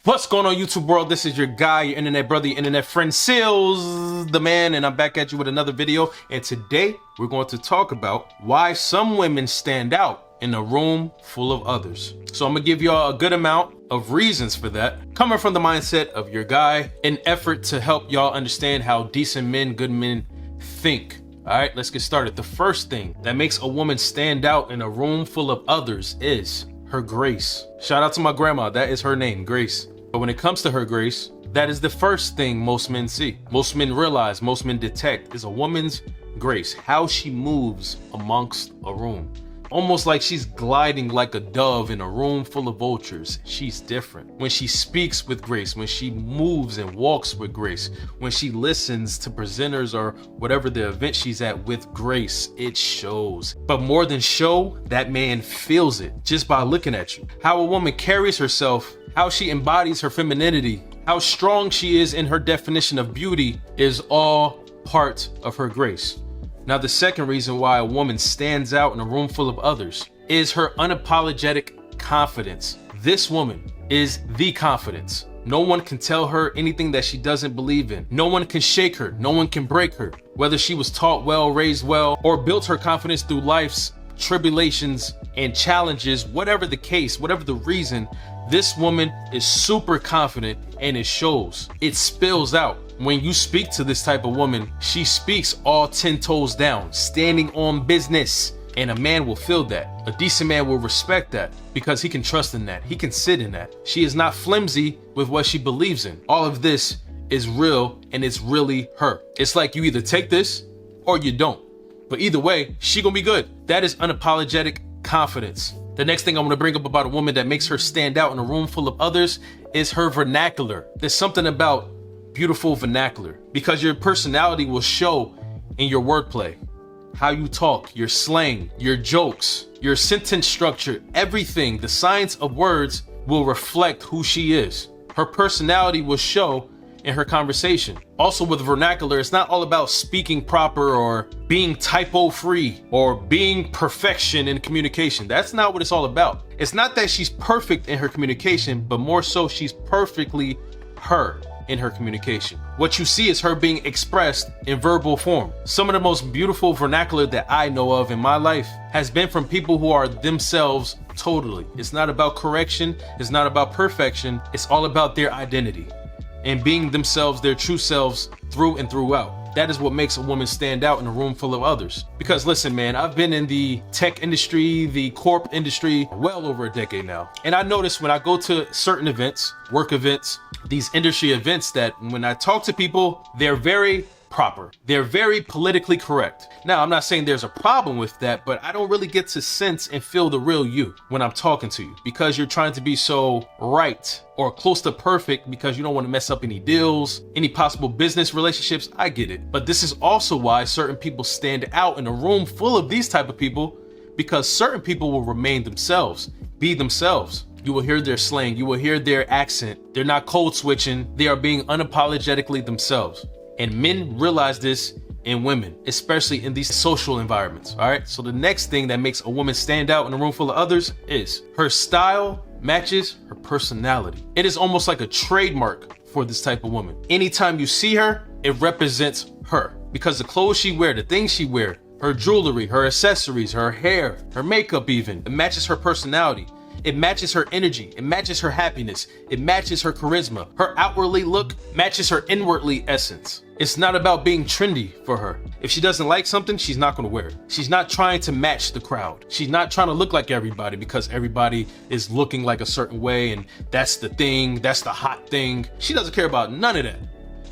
What's going on, YouTube world? This is your guy, your internet brother, your internet friend, Sealz the man, and I'm back at you with another video. And today we're going to talk about why some women stand out in a room full of others. So I'm gonna give y'all a good amount of reasons for that, coming from the mindset of your guy, in effort to help y'all understand how decent men, good men think. All right, let's get started. The first thing that makes a woman stand out in a room full of others is her grace. Shout out to my grandma, that is her name, Grace. But when it comes to her grace, that is the first thing most men see. Most men realize, most men detect is a woman's grace, how she moves amongst a room. Almost like she's gliding like a dove in a room full of vultures. She's different. When she speaks with grace, when she moves and walks with grace, when she listens to presenters or whatever the event she's at with grace, it shows. But more than show, that man feels it just by looking at you. How a woman carries herself, how she embodies her femininity, how strong she is in her definition of beauty is all part of her grace. Now, the second reason why a woman stands out in a room full of others is her unapologetic confidence. This woman is the confidence. No one can tell her anything that she doesn't believe in. No one can shake her. No one can break her. Whether she was taught well, raised well, or built her confidence through life's tribulations and challenges, whatever the case, whatever the reason, this woman is super confident and it shows. It spills out. When you speak to this type of woman, she speaks all 10 toes down, standing on business. And a man will feel that. A decent man will respect that because he can trust in that. He can sit in that. She is not flimsy with what she believes in. All of this is real and it's really her. It's like you either take this or you don't. But either way, she gonna be good. That is unapologetic confidence. The next thing I want to bring up about a woman that makes her stand out in a room full of others is her vernacular. There's something about beautiful vernacular because your personality will show in your wordplay, how you talk, your slang, your jokes, your sentence structure, everything. The science of words will reflect who she is. Her personality will show in her conversation. Also with vernacular, it's not all about speaking proper or being typo free or being perfection in communication. That's not what it's all about. It's not that she's perfect in her communication, but more so she's perfectly her in her communication. What you see is her being expressed in verbal form. Some of the most beautiful vernacular that I know of in my life has been from people who are themselves totally. It's not about correction. It's not about perfection. It's all about their identity and being themselves, their true selves through and throughout. That is what makes a woman stand out in a room full of others. Because listen, man, I've been in the tech industry, the corp industry, well over a decade now. And I notice when I go to certain events, work events, these industry events, that when I talk to people, they're very proper. They're very politically correct. Now, I'm not saying there's a problem with that, but I don't really get to sense and feel the real you when I'm talking to you because you're trying to be so right or close to perfect because you don't want to mess up any deals, any possible business relationships. I get it. But this is also why certain people stand out in a room full of these type of people, because certain people will remain themselves, be themselves. You will hear their slang. You will hear their accent. They're not code switching. They are being unapologetically themselves. And men realize this in women, especially in these social environments. All right. So the next thing that makes a woman stand out in a room full of others is her style matches her personality. It is almost like a trademark for this type of woman. Anytime you see her, it represents her because the clothes she wear, the things she wear, her jewelry, her accessories, her hair, her makeup, even, it matches her personality. It matches her energy. It matches her happiness. It matches her charisma. Her outwardly look matches her inwardly essence. It's not about being trendy for her. If she doesn't like something, she's not going to wear it. She's not trying to match the crowd. She's not trying to look like everybody because everybody is looking like a certain way and that's the thing, that's the hot thing. She doesn't care about none of that.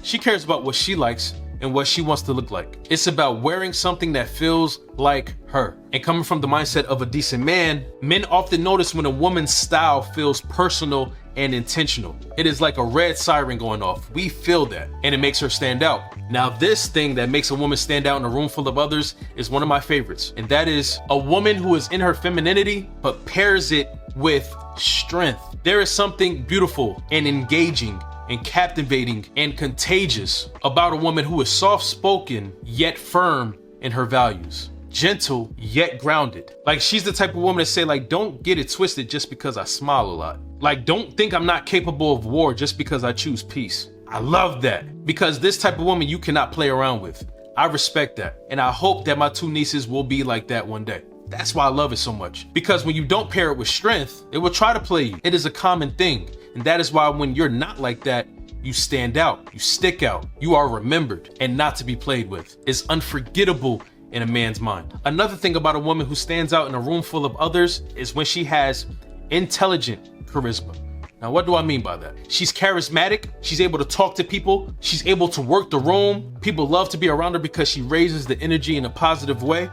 She cares about what she likes and what she wants to look like. It's about wearing something that feels like her. And coming from the mindset of a decent man, men often notice when a woman's style feels personal and intentional. It is like a red siren going off. We feel that, and it makes her stand out. Now, this thing that makes a woman stand out in a room full of others is one of my favorites, and that is a woman who is in her femininity, but pairs it with strength. There is something beautiful and engaging and captivating and contagious about a woman who is soft-spoken yet firm in her values. gentle, yet grounded. Like, she's the type of woman to say, like, don't get it twisted just because I smile a lot. Like, don't think I'm not capable of war just because I choose peace. I love that, because this type of woman you cannot play around with. I respect that, and I hope that my 2 nieces will be like that one day. That's why I love it so much, because when you don't pair it with strength, it will try to play you. It is a common thing, and that is why when you're not like that, you stand out, you stick out, you are remembered and not to be played with. It's unforgettable in a man's mind. Another thing about a woman who stands out in a room full of others is when she has intelligent charisma. Now, what do I mean by that? She's charismatic, she's able to talk to people, she's able to work the room. People love to be around her because she raises the energy in a positive way,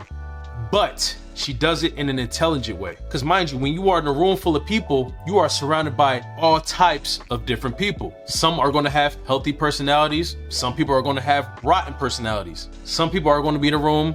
but she does it in an intelligent way. Because mind you, when you are in a room full of people, you are surrounded by all types of different people. Some are going to have healthy personalities. Some people are going to have rotten personalities. Some people are going to be in a room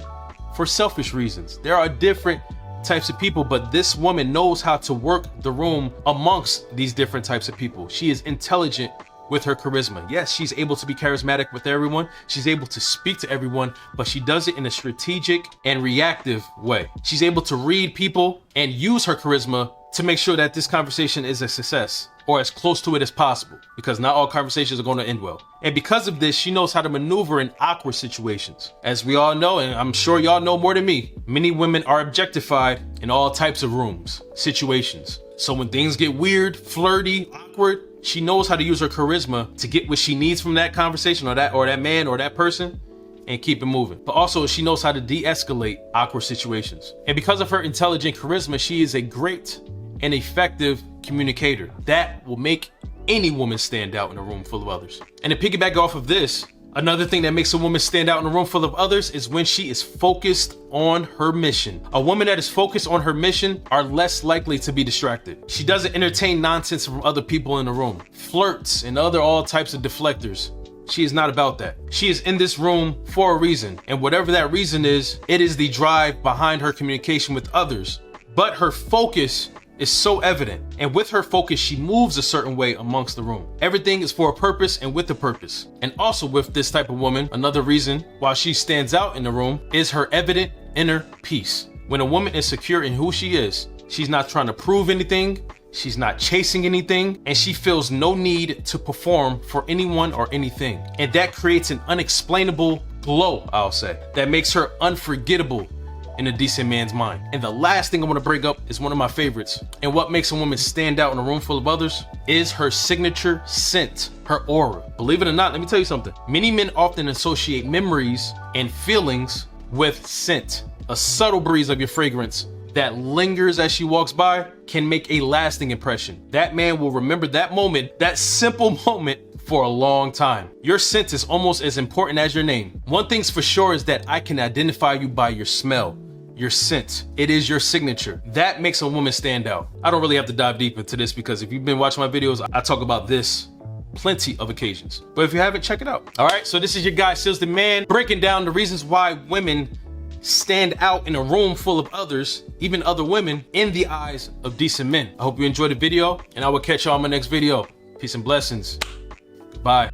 for selfish reasons. There are different types of people, but this woman knows how to work the room amongst these different types of people. She is intelligent with her charisma. Yes, she's able to be charismatic with everyone. She's able to speak to everyone, but she does it in a strategic and reactive way. She's able to read people and use her charisma to make sure that this conversation is a success, or as close to it as possible, because not all conversations are going to end well. And because of this, she knows how to maneuver in awkward situations. As we all know, and I'm sure y'all know more than me, many women are objectified in all types of rooms, situations. So when things get weird, flirty, awkward, she knows how to use her charisma to get what she needs from that conversation or that man or that person and keep it moving. But also she knows how to de-escalate awkward situations. And because of her intelligent charisma, she is a great and effective communicator that will make any woman stand out in a room full of others. And to piggyback off of this, another thing that makes a woman stand out in a room full of others is when she is focused on her mission. A woman that is focused on her mission are less likely to be distracted. She doesn't entertain nonsense from other people in the room, flirts and all types of deflectors. She is not about that. She is in this room for a reason, and whatever that reason is, it is the drive behind her communication with others. But her focus is so evident, and with her focus, she moves a certain way amongst the room. Everything is for a purpose and with a purpose. And also with this type of woman, another reason why she stands out in the room is her evident inner peace. When a woman is secure in who she is, she's not trying to prove anything, she's not chasing anything, and she feels no need to perform for anyone or anything. And that creates an unexplainable glow, I'll say, that makes her unforgettable in a decent man's mind. And the last thing I want to bring up is one of my favorites. And what makes a woman stand out in a room full of others is her signature scent, her aura. Believe it or not, let me tell you something. Many men often associate memories and feelings with scent. A subtle breeze of your fragrance that lingers as she walks by can make a lasting impression. That man will remember that moment, that simple moment, for a long time. Your scent is almost as important as your name. One thing's for sure is that I can identify you by your smell. Your scent. It is your signature. That makes a woman stand out. I don't really have to dive deep into this because if you've been watching my videos, I talk about this plenty of occasions. But if you haven't, check it out. All right, so this is your guy, Sealz the Man, breaking down the reasons why women stand out in a room full of others, even other women, in the eyes of decent men. I hope you enjoyed the video, and I will catch y'all on my next video. Peace and blessings. Goodbye.